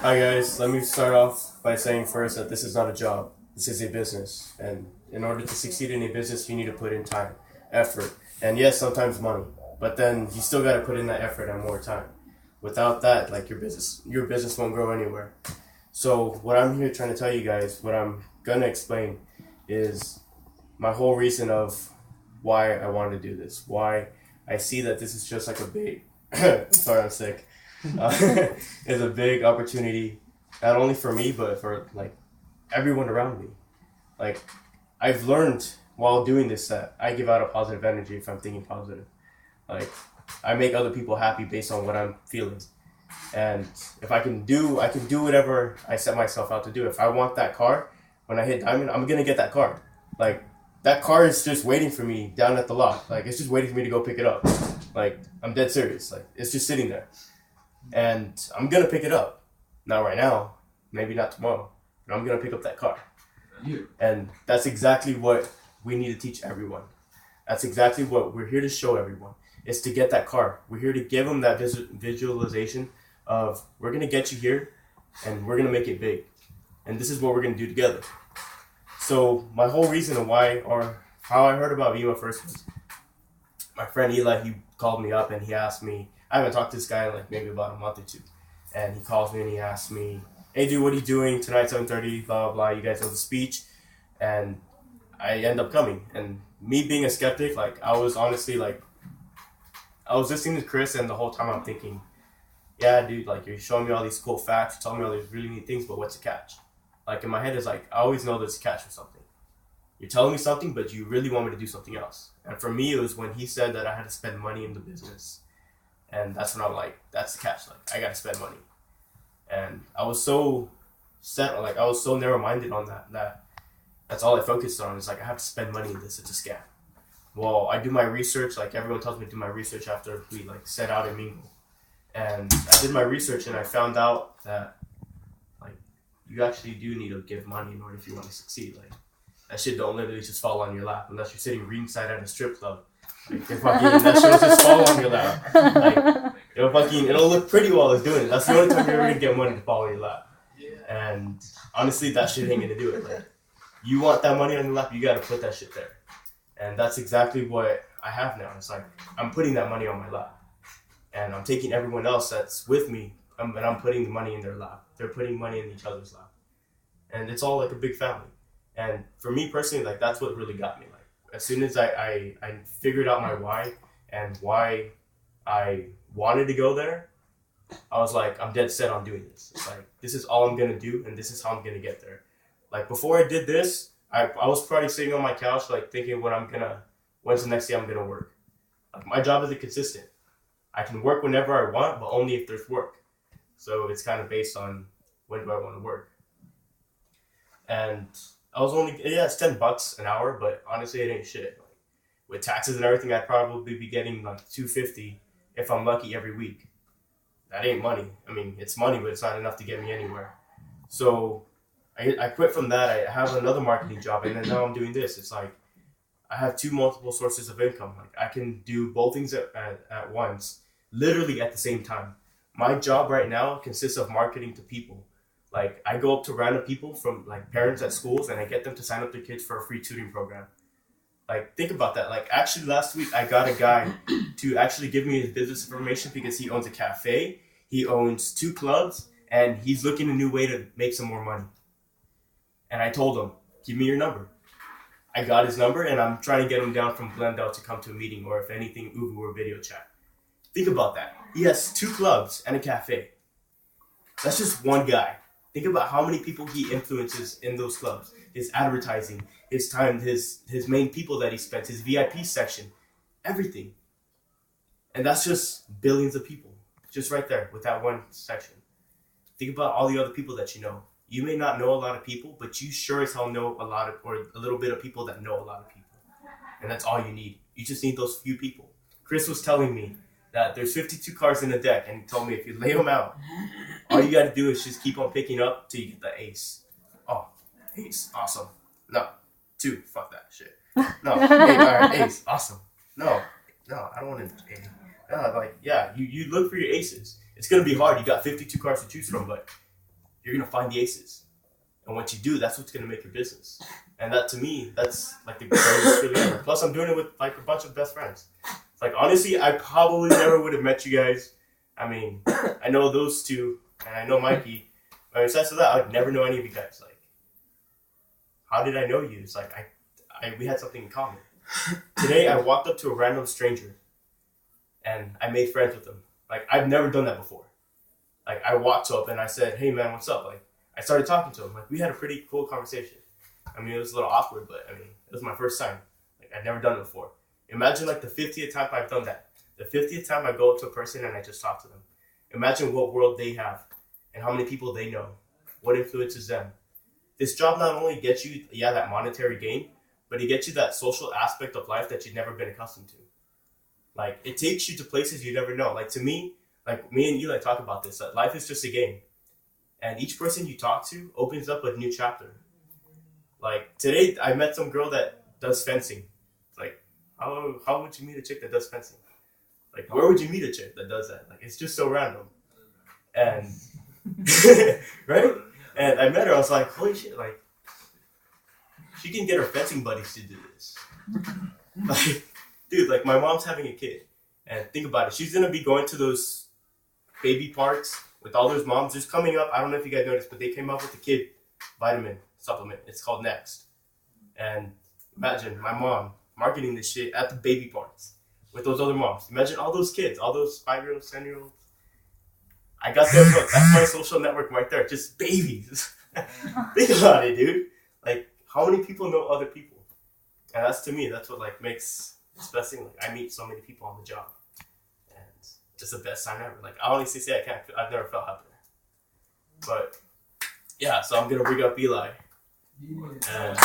Hi guys, let me start off by saying first that this is not a job. This is a business. And in order to succeed in a business, you need to put in time, effort, and yes, sometimes money. But then you still got to put in that effort and more time. Without that, like your business won't grow anywhere. So what I'm here trying to tell you guys, what I'm gonna explain is my whole reason of why I wanted to do this. Why I see that this is just like a big sorry, I'm sick. Is a big opportunity, not only for me but for like everyone around me. Like I've learned while doing this that I give out a positive energy if I'm thinking positive. Like I make other people happy based on what I'm feeling. And if I can do whatever I set myself out to do. If I want that car, when I hit diamond, I'm gonna get that car. Like that car is just waiting for me down at the lot. Like it's just waiting for me to go pick it up. Like I'm dead serious. Like it's just sitting there, and I'm gonna pick it up. Not right now, maybe not tomorrow, but I'm gonna pick up that car. And that's exactly what we need to teach everyone. That's exactly what we're here to show everyone. Is to get that car. We're here to give them that visualization of we're gonna get you here, and we're gonna make it big, and this is what we're gonna do together. So my whole reason of why or how I heard about Vima first was my friend Eli. He called me up and he asked me. I haven't talked to this guy in like maybe about a month or two, and he calls me and he asks me, "Hey dude, what are you doing tonight? 7:30, blah blah blah. You guys know the speech," and I end up coming. And me being a skeptic, like I was honestly like I was listening to Chris, and the whole time I'm thinking, yeah, dude, like you're showing me all these cool facts, you're telling me all these really neat things, but what's the catch? Like in my head is like I always know there's a catch for something. You're telling me something, but you really want me to do something else. And for me, it was when he said that I had to spend money in the business, and that's when I'm like, that's the catch. Like I gotta spend money, and I was so set, like I was so narrow-minded on that that's all I focused on. Is like I have to spend money in this. It's a scam. Well, I do my research. Like everyone tells me to do my research after we like set out and mingle. And I did my research and I found out that like you actually do need to give money in order if you want to succeed. Like that shit don't literally just fall on your lap unless you're sitting ringside at a strip club. Like that shit will just fall on your lap. Like it'll look pretty while it's doing it. That's the only time you're ever gonna get money to fall on your lap. And honestly, that shit ain't gonna do it. Like you want that money on your lap, you gotta put that shit there. And that's exactly what I have now. It's like I'm putting that money on my lap. And I'm taking everyone else that's with me, and I'm putting the money in their lap. They're putting money in each other's lap. And it's all like a big family. And for me personally, like that's what really got me. Like as soon as I figured out my why and why I wanted to go there, I was like, I'm dead set on doing this. It's like, this is all I'm going to do, and this is how I'm going to get there. Like before I did this, I was probably sitting on my couch like thinking when's the next day I'm going to work. Like my job isn't consistent. I can work whenever I want, but only if there's work. So it's kind of based on when do I want to work. And I was it's $10 an hour, but honestly it ain't shit. Like, with taxes and everything, I'd probably be getting like $250 if I'm lucky every week. That ain't money. I mean, it's money, but it's not enough to get me anywhere. So I quit from that. I have another marketing job, and then now I'm doing this. It's like I have multiple sources of income. Like I can do both things at once, literally at the same time. My job right now consists of marketing to people. Like I go up to random people from like parents at schools, and I get them to sign up their kids for a free tutoring program. Like think about that. Like actually last week I got a guy to actually give me his business information because he owns a cafe, he owns 2 clubs, and he's looking a new way to make some more money. And I told him, give me your number. I got his number, and I'm trying to get him down from Glendale to come to a meeting, or if anything, Uber or video chat. Think about that. He has 2 clubs and a cafe. That's just one guy. Think about how many people he influences in those clubs. His advertising, his time, his main people that he spends, his VIP section, everything. And that's just billions of people. Just right there with that one section. Think about all the other people that you know. You may not know a lot of people, but you sure as hell know a little bit of people that know a lot of people. And that's all you need. You just need those few people. Chris was telling me that there's 52 cards in the deck, and he told me if you lay them out, all you got to do is just keep on picking up till you get the ace. Oh, ace, awesome. No, 2, fuck that shit. No, all right, ace, awesome. No, I don't want an ace. No, like, yeah, you look for your aces. It's going to be hard. You got 52 cards to choose from, but you're gonna find the aces. And once you do, that's what's gonna make your business. And that, to me, that's like the greatest feeling ever. Plus, I'm doing it with like a bunch of best friends. It's like, honestly, I probably never would have met you guys. I mean, I know those two, and I know Mikey. But besides that, I would never know any of you guys. Like, how did I know you? It's like we had something in common. Today, I walked up to a random stranger, and I made friends with them. Like, I've never done that before. Like, I walked up and I said, "Hey, man, what's up?" Like, I started talking to him. Like, we had a pretty cool conversation. I mean, it was a little awkward, but I mean, it was my first time. Like, I'd never done it before. Imagine like the 50th time I've done that. The 50th time I go up to a person and I just talk to them. Imagine what world they have and how many people they know. What influences them. This job not only gets you, that monetary gain, but it gets you that social aspect of life that you've never been accustomed to. Like, it takes you to places you never know. Like, to me, like me and Eli talk about this, that life is just a game. And each person you talk to opens up a new chapter. Like, today, I met some girl that does fencing. Like, how would you meet a chick that does fencing? Like, where would you meet a chick that does that? Like, it's just so random. And, right? And I met her, I was like, holy shit, like, she can get her fencing buddies to do this. Like, dude, like, my mom's having a kid. And think about it, she's going to be going to those baby parks with all those moms. Just coming up, I don't know if you guys noticed, but they came up with a kid vitamin supplement. It's called Next. And imagine my mom marketing this shit at the baby parks with those other moms. Imagine all those kids, all those 5-year-olds, 10-year-olds. I got their book. That's my social network right there. Just babies. Think about it, dude. Like, how many people know other people? And that's, to me, that's what like makes this best thing. Like, I meet so many people on the job. And it's the best time ever. Like, I honestly say I've never felt happier. But yeah, so I'm gonna bring up Eli. And